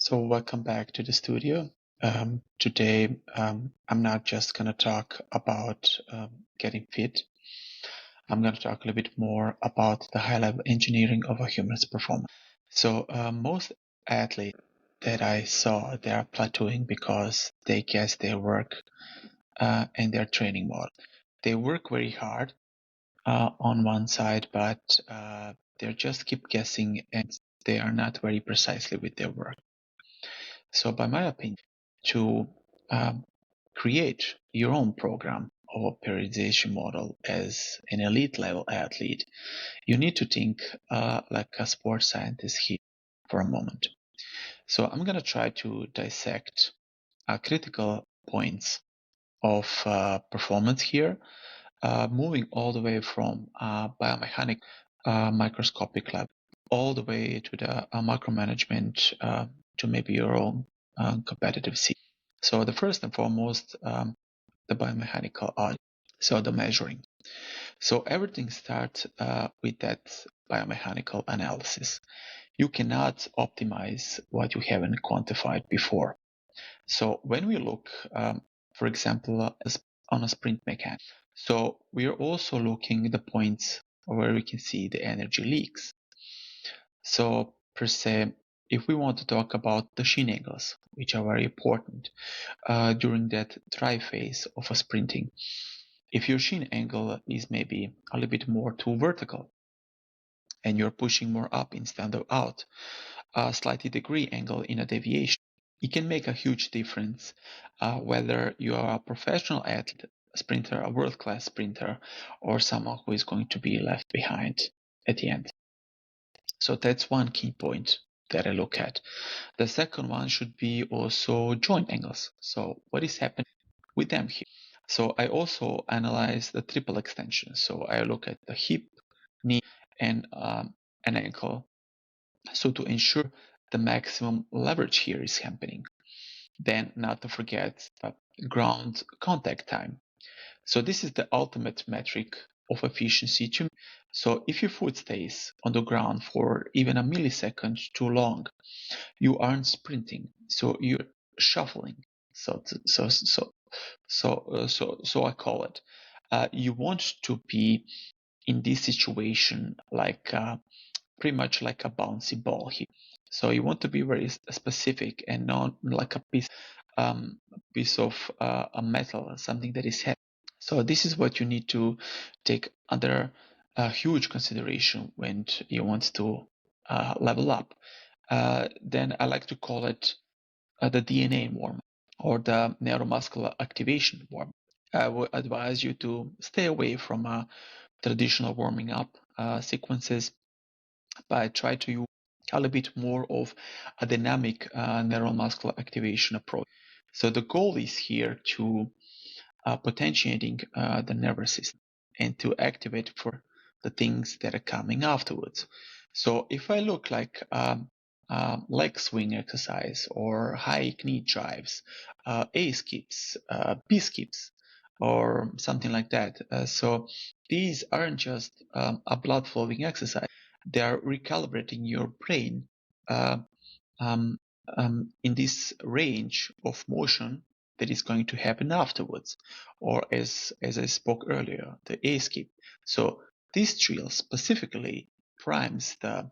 So welcome back to the studio. Today, I'm not just going to talk about getting fit. I'm going to talk a little bit more about the high-level engineering of a human's performance. So most athletes that I saw, they are plateauing because they guess their work and their training model. They work very hard on one side, but they just keep guessing and they are not very precisely with their work. So by my opinion, to create your own program or periodization model as an elite level athlete, you need to think like a sports scientist here for a moment. So I'm going to try to dissect critical points of performance here, moving all the way from biomechanic microscopic level all the way to the micromanagement to maybe your own competitive scene. So the first and foremost, the biomechanical audit, so the measuring. So everything starts with that biomechanical analysis. You cannot optimize what you haven't quantified before. So when we look, for example, on a sprint mechanic, so we are also looking at the points where we can see the energy leaks. So per se, if we want to talk about the shin angles, which are very important during that drive phase of a sprinting, if your shin angle is maybe a little bit more too vertical and you're pushing more up instead of out, a slightly degree angle in a deviation, it can make a huge difference whether you are a professional athlete, a sprinter, a world-class sprinter, or someone who is going to be left behind at the end. So that's one key point that I look at. The second one should be also joint angles. So what is happening with them here? So I also analyze the triple extension. So I look at the hip, knee, and an ankle. So to ensure the maximum leverage here is happening. Then not to forget the ground contact time. So this is the ultimate metric of efficiency to me. So if your foot stays on the ground for even a millisecond too long, you aren't sprinting. So you're shuffling. So I call it. You want to be in this situation like pretty much like a bouncy ball here. So you want to be very specific and not like a piece of a metal, something that is heavy. So this is what you need to take under huge consideration when you want to level up. Then I like to call it the DNA warm or the neuromuscular activation warm. I would advise you to stay away from traditional warming up sequences, but try to use a little bit more of a dynamic neuromuscular activation approach. So the goal is here to potentiating the nervous system and to activate for the things that are coming afterwards. So if I look like leg swing exercise or high knee drives, A skips, B skips, or something like that. So these aren't just a blood flowing exercise. They are recalibrating your brain uh, um, in this range of motion that is going to happen afterwards, or as I spoke earlier, the A skip. So this drill specifically primes the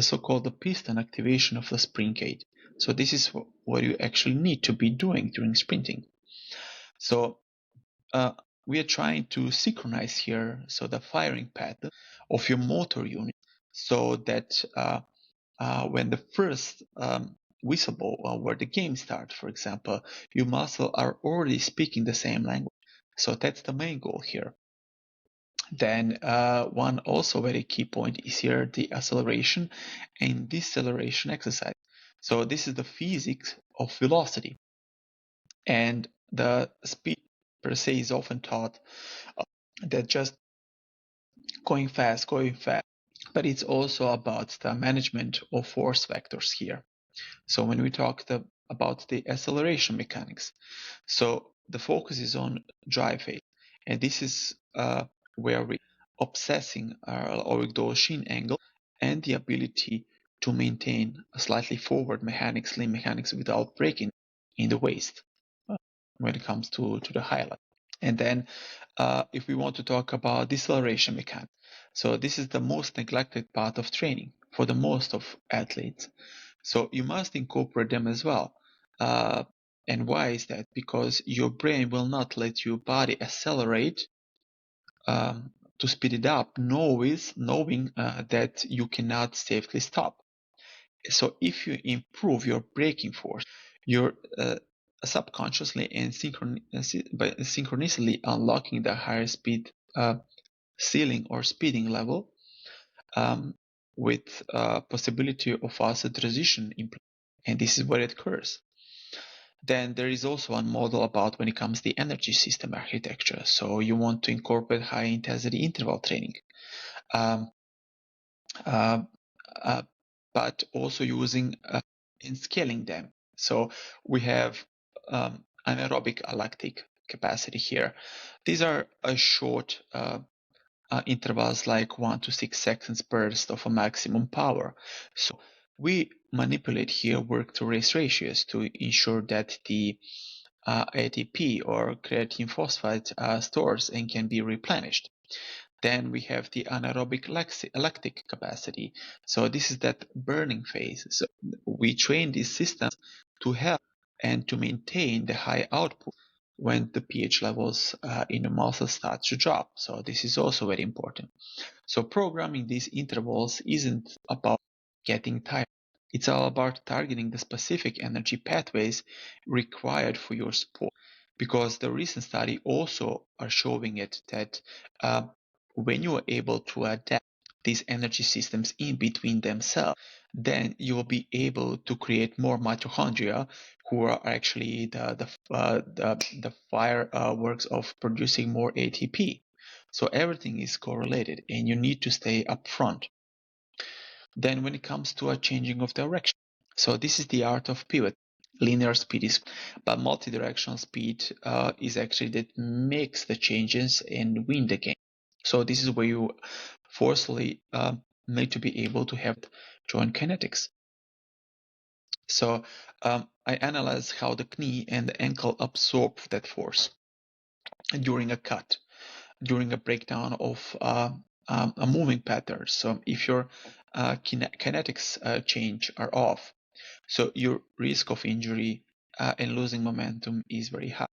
so-called the piston activation of the spring gate. So this is what you actually need to be doing during sprinting. So we are trying to synchronize here so the firing pattern of your motor unit, so that when the first whistle where the game starts, for example, your muscles are already speaking the same language. So that's the main goal here. Then one also very key point is here the acceleration and deceleration exercise. So this is the physics of velocity, and the speed per se is often taught that just going fast, but it's also about the management of force vectors here. So when we talk about the acceleration mechanics, so the focus is on drive phase, and this is where we obsessing our shin angle and the ability to maintain a slightly forward mechanics, lean mechanics without breaking in the waist when it comes to the highlight. And then if we want to talk about deceleration mechanics, so this is the most neglected part of training for the most of athletes. So you must incorporate them as well. And why is that? Because your brain will not let your body accelerate to speed it up, knowing that you cannot safely stop. So if you improve your braking force, you're subconsciously and synchronously unlocking the higher speed ceiling or speeding level with possibility of faster transition, and this is where it occurs. Then there is also one model about when it comes to the energy system architecture. So you want to incorporate high intensity interval training, um, uh, uh, but also using and scaling them. So we have anaerobic lactic capacity here. These are a short intervals like 1 to 6 seconds burst of a maximum power. So we manipulate here work to race ratios to ensure that the ATP or creatine phosphate stores and can be replenished. Then we have the anaerobic lactic capacity. So this is that burning phase. So we train these systems to help and to maintain the high output when the pH levels in the muscle start to drop. So this is also very important. So programming these intervals isn't about getting tired. It's all about targeting the specific energy pathways required for your sport. Because the recent study also are showing it that when you are able to adapt these energy systems in between themselves, then you will be able to create more mitochondria, who are actually the fireworks of producing more ATP. So everything is correlated, and you need to stay upfront. Then when it comes to a changing of direction, so this is the art of pivot. Linear speed is, but multi-directional speed is actually that makes the changes and win the game. So this is where you forcefully need to be able to have joint kinetics. So I analyze how the knee and the ankle absorb that force during a cut, during a breakdown of a moving pattern. So if your kinetics change are off, so your risk of injury and losing momentum is very high.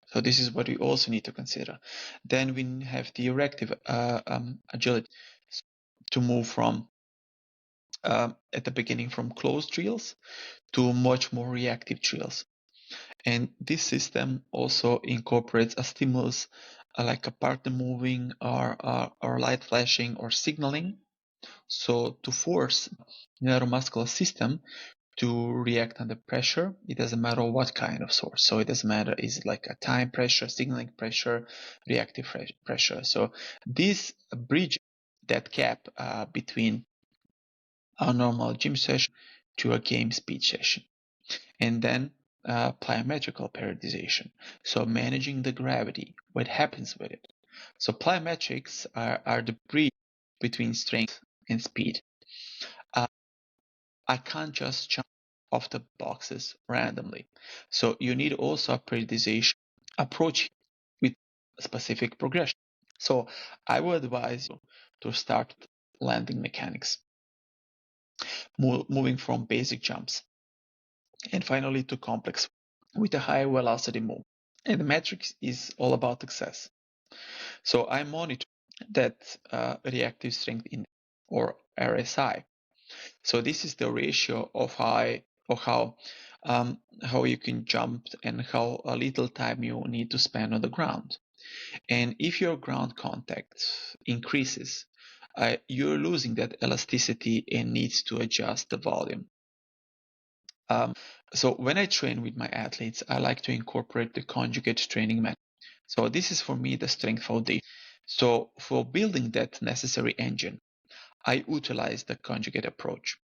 So this is what we also need to consider. Then we have the reactive agility to move from at the beginning from closed drills to much more reactive drills. And this system also incorporates a stimulus like a partner moving or light flashing or signaling. So to force neuromuscular system to react under pressure, it doesn't matter what kind of source. So it doesn't matter, is it like a time pressure, signaling pressure, reactive pressure. So this bridge that gap between a normal gym session to a game speed session. And then plyometrical periodization. So managing the gravity, what happens with it. So plyometrics are the bridge between strength and speed. I can't just jump off the boxes randomly. So you need also a periodization approach with a specific progression. So I would advise you to start landing mechanics, moving from basic jumps, and finally to complex with a high velocity move. And the metrics is all about success. So I monitor that reactive strength index or RSI. So this is the ratio of how you can jump and how little time you need to spend on the ground. And if your ground contact increases, you're losing that elasticity and needs to adjust the volume. So when I train with my athletes, I like to incorporate the conjugate training method. So this is for me the strength foundation. So for building that necessary engine, I utilize the conjugate approach.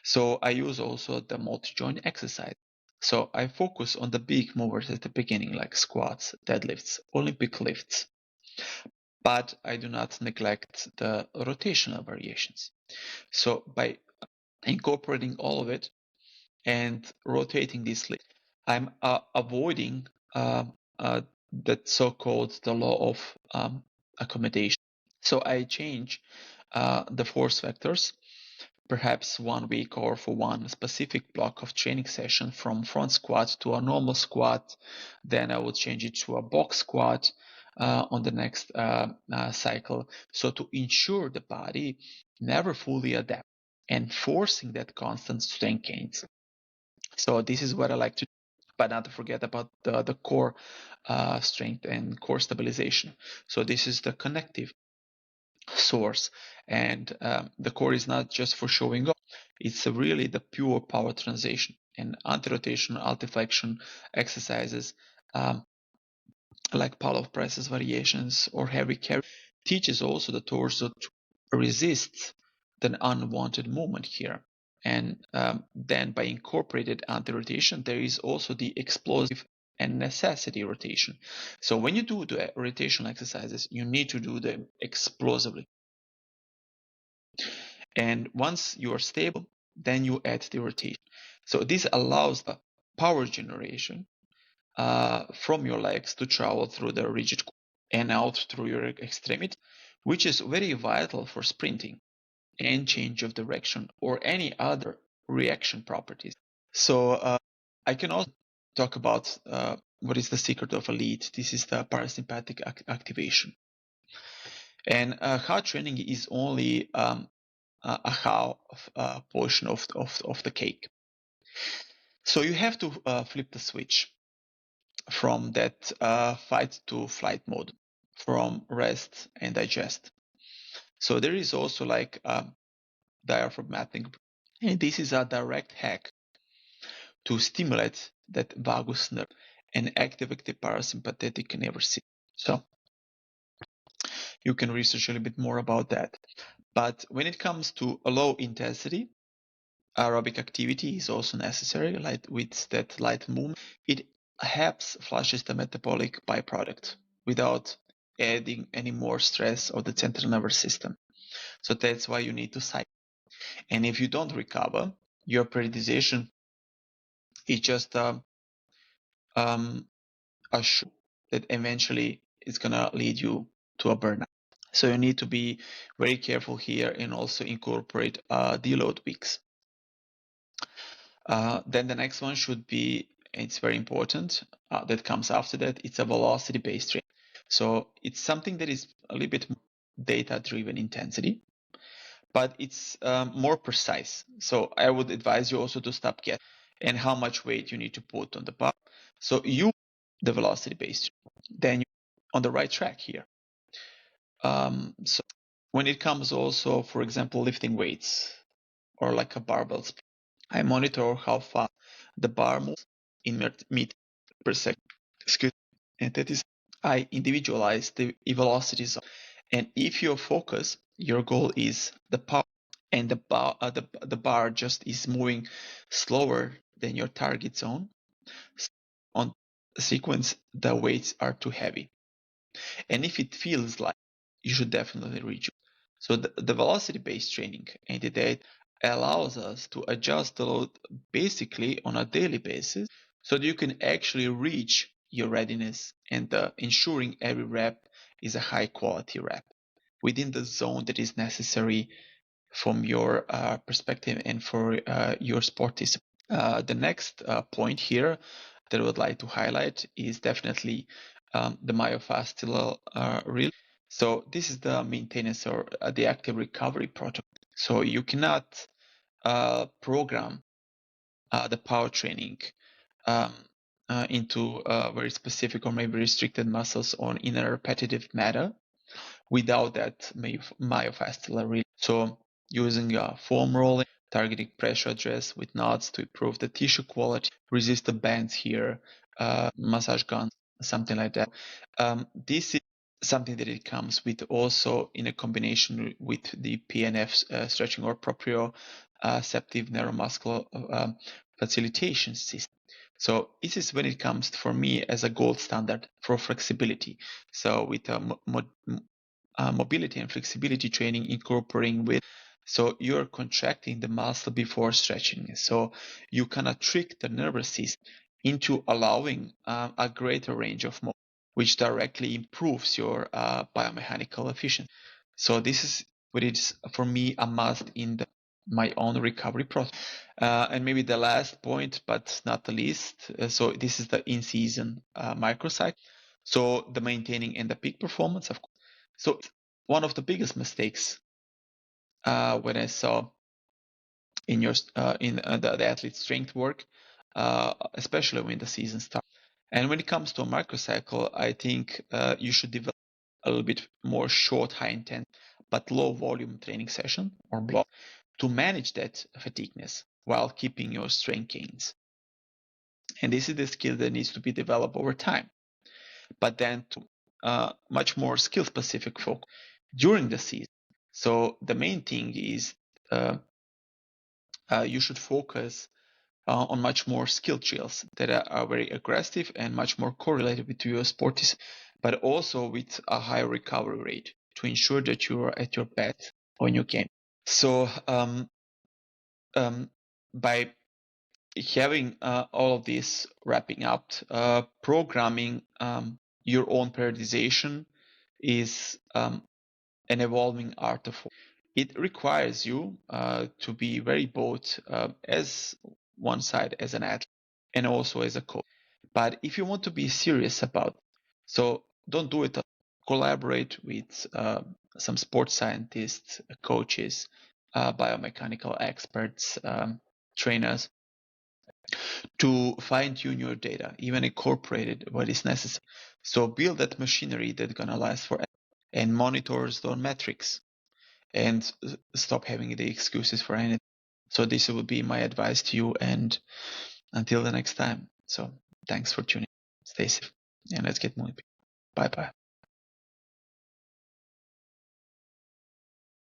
So I use also the multi-joint exercise. So I focus on the big movers at the beginning, like squats, deadlifts, Olympic lifts, but I do not neglect the rotational variations. So by incorporating all of it and rotating this leg. I'm avoiding that so-called the law of accommodation. So I change the force vectors, perhaps 1 week or for one specific block of training session from front squat to a normal squat. Then I will change it to a box squat on the next cycle. So to ensure the body never fully adapt and forcing that constant strength gains. So this is what I like to do, but not to forget about the core strength and core stabilization. So this is the connective source, and the core is not just for showing off. It's really the pure power translation, and anti-rotation, anti-flexion exercises like pull-off presses variations or heavy carry teaches also the torso to resist the unwanted movement here. And then by incorporated anti-rotation, there is also the explosive and necessity rotation. So when you do the rotational exercises, you need to do them explosively. And once you are stable, then you add the rotation. So this allows the power generation from your legs to travel through the rigid and out through your extremity, which is very vital for sprinting and change of direction or any other reaction properties. So I can also talk about what is the secret of a lead. This is the parasympathetic activation. And hard training is only a half portion of the cake. So you have to flip the switch from that fight to flight mode, from rest and digest. So there is also like diaphragmatic, and this is a direct hack to stimulate that vagus nerve and activate the parasympathetic nervous system. So you can research a little bit more about that. But when it comes to a low intensity, aerobic activity is also necessary, like with that light movement. It helps flushes the metabolic byproduct without adding any more stress of the central nervous system. So that's why you need to cycle. And if you don't recover, your periodization is just a show that eventually is gonna lead you to a burnout. So you need to be very careful here and also incorporate deload weeks. Then the next one should be, it's very important, that comes after that, it's a velocity-based training. So it's something that is a little bit data-driven intensity, but it's more precise. So I would advise you also to stop guessing and how much weight you need to put on the bar. So you, the velocity-based, then you're on the right track here. So when it comes also, for example, lifting weights or like a barbell, I monitor how fast the bar moves in meters per second. Excuse me. And that is, I individualize the velocities. And if your focus, your goal is the power, and the bar just is moving slower than your target zone, on sequence, the weights are too heavy. And if it feels like, you should definitely reduce. So the velocity-based training and the data allows us to adjust the load basically on a daily basis so that you can actually reach your readiness and ensuring every rep is a high quality rep within the zone that is necessary from your perspective and for your sport discipline. The next point here that I would like to highlight is definitely the myofascial release. So this is the maintenance or the active recovery protocol. So you cannot program the power training um, into very specific or maybe restricted muscles on in a repetitive manner without that myofascial release. So using foam rolling, targeting pressure address with knots to improve the tissue quality, resist the bends here, massage guns, something like that. This is something that it comes with also in a combination with the PNF stretching or proprioceptive neuromuscular facilitation system. So this is when it comes for me as a gold standard for flexibility. So with mobility and flexibility training incorporating with So you're contracting the muscle before stretching it. So you kind of trick the nervous system into allowing a greater range of motion, which directly improves your biomechanical efficiency. So this is what is for me a must in my own recovery process. And maybe the last point, but not the least, so this is the in-season microcycle. So the maintaining and the peak performance, of course. So one of the biggest mistakes when I saw in your the athlete strength work, especially when the season starts. And when it comes to a microcycle, I think you should develop a little bit more short, high intent, but low volume training session or block to manage that fatigueness while keeping your strength gains. And this is the skill that needs to be developed over time. But then to much more skill specific focus during the season. So the main thing is uh, you should focus on much more skill drills that are very aggressive and much more correlated with your sport, but also with a high recovery rate to ensure that you are at your best on your game. So by having all of this wrapping up, programming your own periodization is an evolving art of. It requires you to be very both as one side as an athlete and also as a coach. But if you want to be serious about it, so don't do it alone. Collaborate with some sports scientists, coaches, biomechanical experts, trainers to fine tune your data, even incorporate it what is necessary. So build that machinery that's gonna last forever and monitors those metrics and stop having the excuses for anything. So this will be my advice to you, and until the next time. So thanks for tuning in. Stay safe and let's get moving. Bye bye.